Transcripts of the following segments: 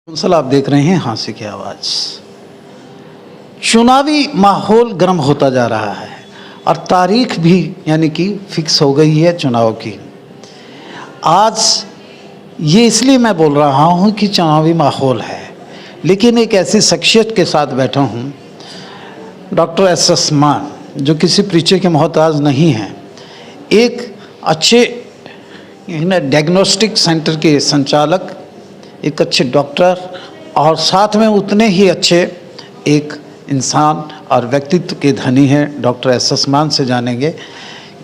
दरअसल आप देख रहे हैं हांसी की आवाज़। चुनावी माहौल गर्म होता जा रहा है और तारीख भी यानी कि फिक्स हो गई है चुनाव की। आज ये इसलिए मैं बोल रहा हूँ कि चुनावी माहौल है, लेकिन एक ऐसी शख्सियत के साथ बैठा हूँ, डॉक्टर एस मान, जो किसी परिचय के मोहताज नहीं हैं। एक अच्छे डायग्नोस्टिक सेंटर के संचालक, एक अच्छे डॉक्टर और साथ में उतने ही अच्छे एक इंसान और व्यक्तित्व के धनी हैं। डॉक्टर एस मान से जानेंगे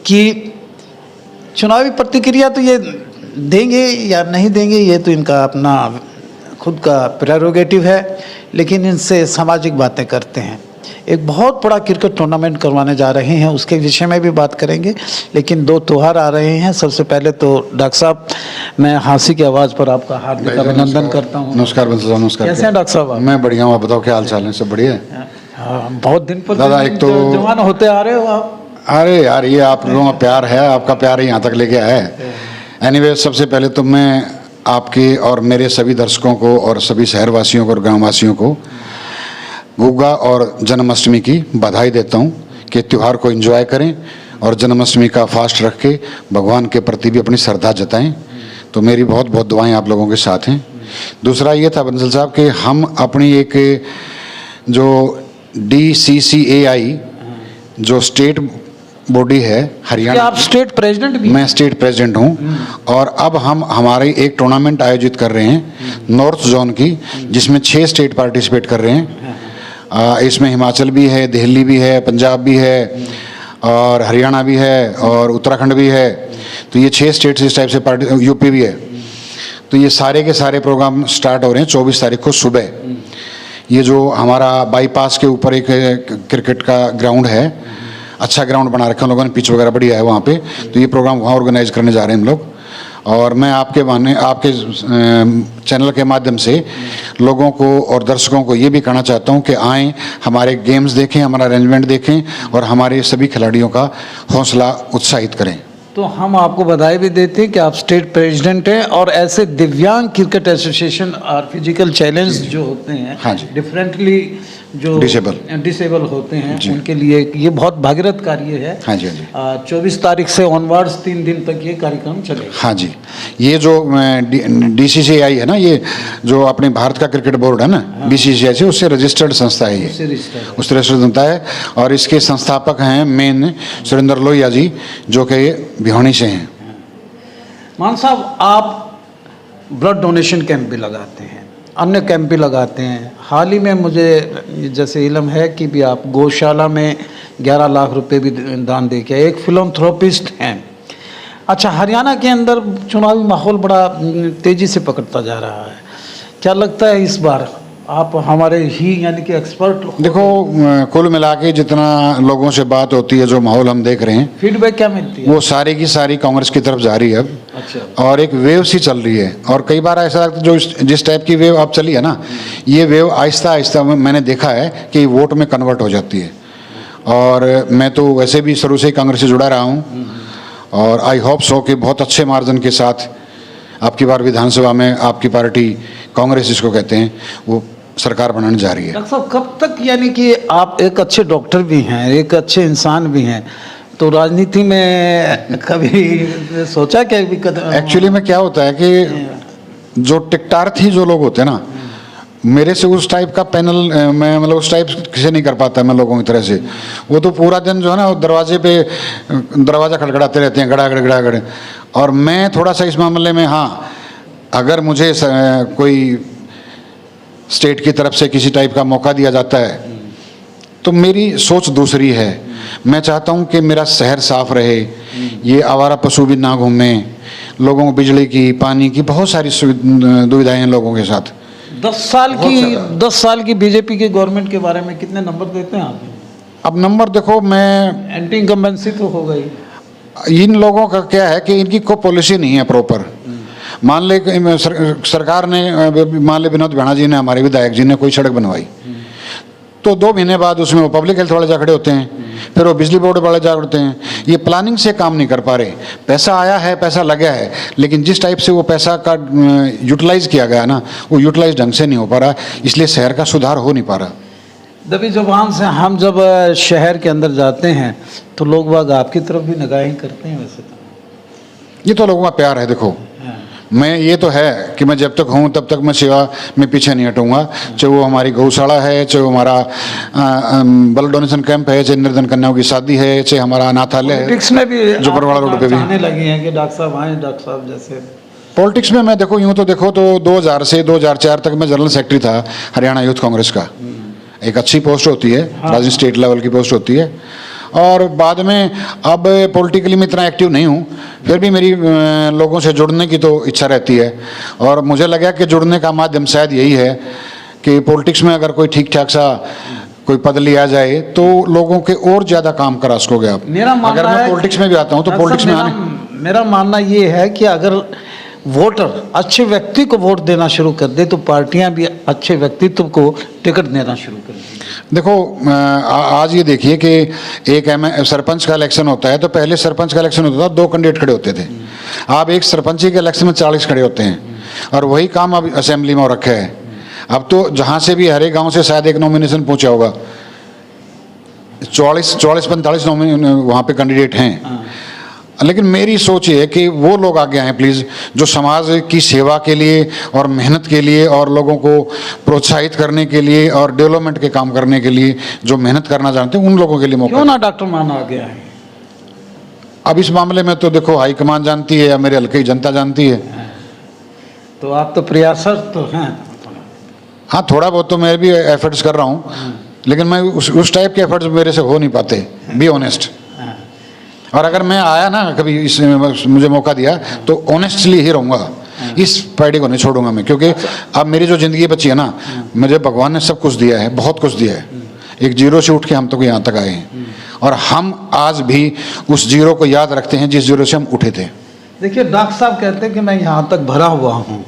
कि चुनावी प्रतिक्रिया तो ये देंगे या नहीं देंगे, ये तो इनका अपना खुद का प्रेरोगेटिव है, लेकिन इनसे सामाजिक बातें करते हैं। एक बहुत बड़ा क्रिकेट टूर्नामेंट करवाने जा रहे हैं, उसके विषय में भी बात करेंगे। लेकिन दो त्योहार आ रहे हैं। सबसे पहले तो डॉक्टर साहब, मैं हांसी की आवाज़ पर आपका हार्दिक अभिनंदन करता हूँ। नमस्कार बंसल साहब, नमस्कार। कैसे हैं डॉक्टर साहब आप? मैं बढ़िया हूँ, आप बताओ क्या हाल चाल है? सब बढ़िया है? हाँ, बहुत दिन पर दादा, एक तो जवान होते आ रहे हो आप। अरे यार, ये आप लोगों का प्यार है, आपका प्यार ही यहाँ तक लेके आया है। एनीवे, सबसे पहले तो मैं आपके और मेरे सभी दर्शकों को और सभी शहरवासियों को और गाँववासियों को गुग्गा और जन्माष्टमी की बधाई देता हूँ कि त्यौहार को एंजॉय करें और जन्माष्टमी का फास्ट रख के भगवान के प्रति भी अपनी श्रद्धा जताएं। तो मेरी बहुत बहुत दुआएं आप लोगों के साथ हैं। दूसरा ये था बंसल साहब कि हम अपनी एक जो DCCAI जो स्टेट बॉडी है हरियाणा, आप स्टेट प्रेसिडेंट भी? मैं स्टेट प्रेसिडेंट हूँ। और अब हम हमारे एक टूर्नामेंट आयोजित कर रहे हैं नॉर्थ जोन की, जिसमें 6 स्टेट पार्टिसिपेट कर रहे हैं। इसमें हिमाचल भी है, दिल्ली भी है, पंजाब भी है और हरियाणा भी है और उत्तराखंड भी है। तो ये 6 स्टेट्स इस टाइप से यूपी भी है। तो ये सारे के सारे प्रोग्राम स्टार्ट हो रहे हैं 24 तारीख को सुबह। ये जो हमारा बाईपास के ऊपर एक क्रिकेट का ग्राउंड है, अच्छा ग्राउंड बना रखा है लोगों ने, पिच वगैरह बढ़िया है वहाँ पे। तो ये प्रोग्राम वहाँ ऑर्गेनाइज करने जा रहे हैं हम लोग। और मैं आपके चैनल के माध्यम से लोगों को और दर्शकों को ये भी कहना चाहता हूँ कि आएँ, हमारे गेम्स देखें, हमारा अरेंजमेंट देखें और हमारे सभी खिलाड़ियों का हौसला उत्साहित करें। तो हम आपको बधाई भी देते हैं कि आप स्टेट प्रेसिडेंट हैं। और ऐसे दिव्यांग क्रिकेट एसोसिएशन और फिजिकल चैलेंज जो होते हैं, हाँ जी, डिफरेंटली जो डिसेबल होते हैं, उनके लिए ये बहुत भागीरथ कार्य है। हाँ जी, हाँ जी। 24 तारीख से ऑनवर्ड्स 3 दिन तक ये कार्यक्रम चलेगा। हाँ जी, ये जो DCCAI है ना, ये जो अपने भारत का क्रिकेट बोर्ड है ना, BCCI से उससे रजिस्टर्ड संस्था है। ये उससे रजिस्टर्ड संस्था है और इसके संस्थापक हैं मेन सुरेंद्र लोहिया जी, जो कि भिवानी से हैं। मान साहब, आप ब्लड डोनेशन कैंप भी लगाते हैं, अन्य कैंप भी लगाते हैं। हाल ही में मुझे जैसे इल्म है कि भी आप गौशाला में 11 लाख रुपए भी दान दे के एक फिलंथ्रोपिस्ट हैं। अच्छा, हरियाणा के अंदर चुनावी माहौल बड़ा तेज़ी से पकड़ता जा रहा है। क्या लगता है इस बार आप हमारे ही यानी कि एक्सपर्ट? देखो, कुल मिला के जितना लोगों से बात होती है, जो माहौल हम देख रहे हैं, फीडबैक क्या मिलती है? वो सारी की सारी कांग्रेस की तरफ जा रही है अब। अच्छा। और एक वेव सी चल रही है। और कई बार ऐसा लगता है जो जिस टाइप की वेव अब चली है ना, ये वेव आहिस्ता आहिस्ता मैंने देखा है कि वोट में कन्वर्ट हो जाती है। और मैं तो वैसे भी शुरू से ही कांग्रेस से जुड़ा रहा हूँ और आई होप सो कि बहुत अच्छे मार्जिन के साथ आपकी बार विधानसभा में आपकी पार्टी कांग्रेस जिसको कहते हैं वो सरकार बनाने जा रही है। डॉक्टर साहब, कब तक, यानी कि आप एक अच्छे डॉक्टर भी हैं, एक अच्छे इंसान भी हैं, तो राजनीति में कभी सोचा क्या? एक्चुअली में क्या होता है कि जो टिकटार थी जो लोग होते हैं ना, मेरे से उस टाइप का पैनल मैं मतलब उस टाइप से नहीं कर पाता मैं लोगों की तरह से। वो तो पूरा दिन जो है ना, वो दरवाज़ा खड़खड़ाते रहते हैं, गड़ागड़ गड़ागड़। और मैं थोड़ा सा इस मामले में, हाँ, अगर मुझे कोई स्टेट की तरफ से किसी टाइप का मौका दिया जाता है तो मेरी सोच दूसरी है। मैं चाहता हूं कि मेरा शहर साफ रहे, ये आवारा पशु भी ना घूमें, लोगों को बिजली की, पानी की बहुत सारी दुविधाएं हैं लोगों के साथ। 10 साल की बीजेपी के गवर्नमेंट के बारे में कितने नंबर देते हैं आप? अब नंबर देखो, मैं एंटी इनकम्बेंसी तो हो गई। इन लोगों का क्या है कि इनकी कोई पॉलिसी नहीं है प्रॉपर। मान ले सरकार ने, मान ले विनोद भाणा जी ने, हमारे विधायक जी ने कोई सड़क बनवाई तो 2 महीने बाद उसमें वो पब्लिक हेल्थ वाले जा खड़े होते हैं, फिर वो बिजली बोर्ड वाले जा खड़े हैं। ये प्लानिंग से काम नहीं कर पा रहे। पैसा आया है, पैसा लगा है, लेकिन जिस टाइप से वो पैसा का यूटिलाइज किया गया ना, वो यूटिलाइज ढंग से नहीं हो पा रहा, इसलिए शहर का सुधार हो नहीं पा रहा। दबी जुबान से हम जब शहर के अंदर जाते हैं तो लोग बाग आपकी तरफ भी निगाहें करते हैं। वैसे तो ये तो लोगों का प्यार है। देखो, मैं ये तो है कि मैं जब तक हूँ तब तक मैं सेवा में पीछे नहीं हटूंगा, चाहे वो हमारी गौशाला है, चाहे वो हमारा ब्लड डोनेशन कैंप है, चाहे निर्धन कन्याओं की शादी है, चाहे हमारा अनाथालय है। पॉलिटिक्स में भी जो बरवाड़ा रोड पे भी आने लगी हैं कि डॉक्टर साहब आए, डॉक्टर साहब जैसे। पॉलिटिक्स में मैं देखो, यूँ तो देखो तो 2000 से 2004 तक मैं जनरल सेक्रेटरी था हरियाणा यूथ कांग्रेस का। एक अच्छी पोस्ट होती है, राजस्थान स्टेट लेवल की पोस्ट होती है। और बाद में अब पॉलिटिकली मैं इतना एक्टिव नहीं हूँ, फिर भी मेरी लोगों से जुड़ने की तो इच्छा रहती है। और मुझे लगा कि जुड़ने का माध्यम शायद यही है कि पॉलिटिक्स में अगर कोई ठीक ठाक सा कोई पद लिया जाए तो लोगों के और ज़्यादा काम करा सकोगे आप। अगर मैं पॉलिटिक्स में भी आता हूँ तो पॉलिटिक्स में मेरा मानना ये है कि अगर वोटर अच्छे व्यक्ति को वोट देना शुरू कर दे तो पार्टियां भी अच्छे व्यक्तित्व को टिकट देना शुरू कर दें। देखो, आज ये देखिए कि एक सरपंच का इलेक्शन होता है तो पहले सरपंच का इलेक्शन होता था 2 कैंडिडेट खड़े होते थे। अब एक सरपंच के इलेक्शन में 40 खड़े होते हैं, और वही काम अब असेंबली में हो रखा है। अब तो जहाँ से भी हर एक गाँव से शायद एक नॉमिनेशन पहुँचा होगा, 44-45 वहाँ पे कैंडिडेट हैं। लेकिन मेरी सोच ये है कि वो लोग आगे आएँ प्लीज़, जो समाज की सेवा के लिए और मेहनत के लिए और लोगों को प्रोत्साहित करने के लिए और डेवलपमेंट के काम करने के लिए जो मेहनत करना जानते हैं, उन लोगों के लिए मौका। क्यों ना डॉक्टर मान आगे आए? अब इस मामले में तो देखो हाईकमान जानती है या मेरे हल्के की जनता जानती है। तो आप तो प्रयासरत तो हैं। हाँ, थोड़ा बहुत तो मैं भी एफर्ट्स कर रहा हूँ, लेकिन मैं उस टाइप के एफर्ट्स मेरे से हो नहीं पाते, बी ऑनेस्ट। और अगर मैं आया ना कभी मुझे मौका दिया तो ऑनेस्टली ही रहूँगा, इस पार्टी को नहीं छोड़ूंगा मैं। क्योंकि अब मेरी जो ज़िंदगी बची है ना, मुझे भगवान ने सब कुछ दिया है, बहुत कुछ दिया है। एक जीरो से उठ के हम तो यहाँ तक आए हैं, और हम आज भी उस जीरो को याद रखते हैं जिस जीरो से हम उठे थे। देखिए, डॉक्टर साहब कहते हैं कि मैं यहाँ तक भरा हुआ हूँ,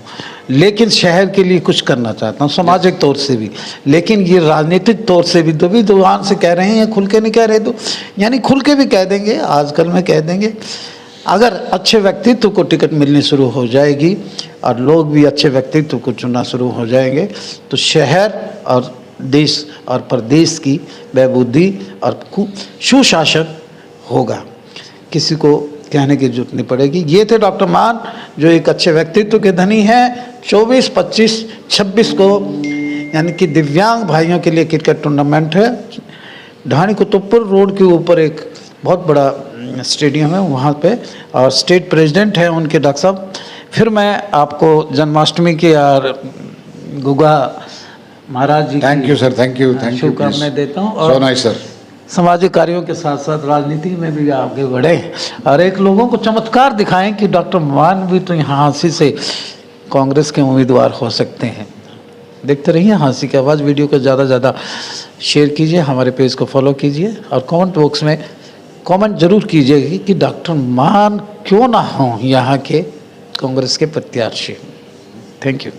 लेकिन शहर के लिए कुछ करना चाहता हूँ, सामाजिक तौर से भी, लेकिन ये राजनीतिक तौर से भी। तो भी दुकान से कह रहे हैं, खुल के नहीं कह रहे तो यानी खुल के भी कह देंगे, आजकल में कह देंगे। अगर अच्छे व्यक्तित्व को टिकट मिलनी शुरू हो जाएगी और लोग भी अच्छे व्यक्तित्व को चुनना शुरू हो जाएंगे तो शहर और देश और प्रदेश की बहबूदी और सुशासन होगा, किसी को कहने की जरूरत नहीं पड़ेगी। ये थे डॉक्टर मान, जो एक अच्छे व्यक्तित्व के धनी हैं। 24, 25, 26 को यानी कि दिव्यांग भाइयों के लिए क्रिकेट टूर्नामेंट है। ढाणी कुतुबपुर रोड के ऊपर एक बहुत बड़ा स्टेडियम है वहाँ पे, और स्टेट प्रेसिडेंट हैं उनके डॉक्टर साहब। फिर मैं आपको जन्माष्टमी के और Guga Maharaj ji thank you sir, thank you शुभकामनाएं देता हूँ। और नाइस सर, सामाजिक कार्यों के साथ साथ राजनीति में भी आगे बढ़े और एक लोगों को चमत्कार दिखाएं कि डॉक्टर मान भी तो यहाँ हाँसी से कांग्रेस के उम्मीदवार हो सकते हैं। देखते रहिए हाँसी की आवाज़। वीडियो को ज़्यादा से ज़्यादा शेयर कीजिए, हमारे पेज को फॉलो कीजिए और कमेंट बॉक्स में कमेंट जरूर कीजिएगा कि डॉक्टर मान क्यों ना हों यहाँ के कांग्रेस के प्रत्याशी। Thank you.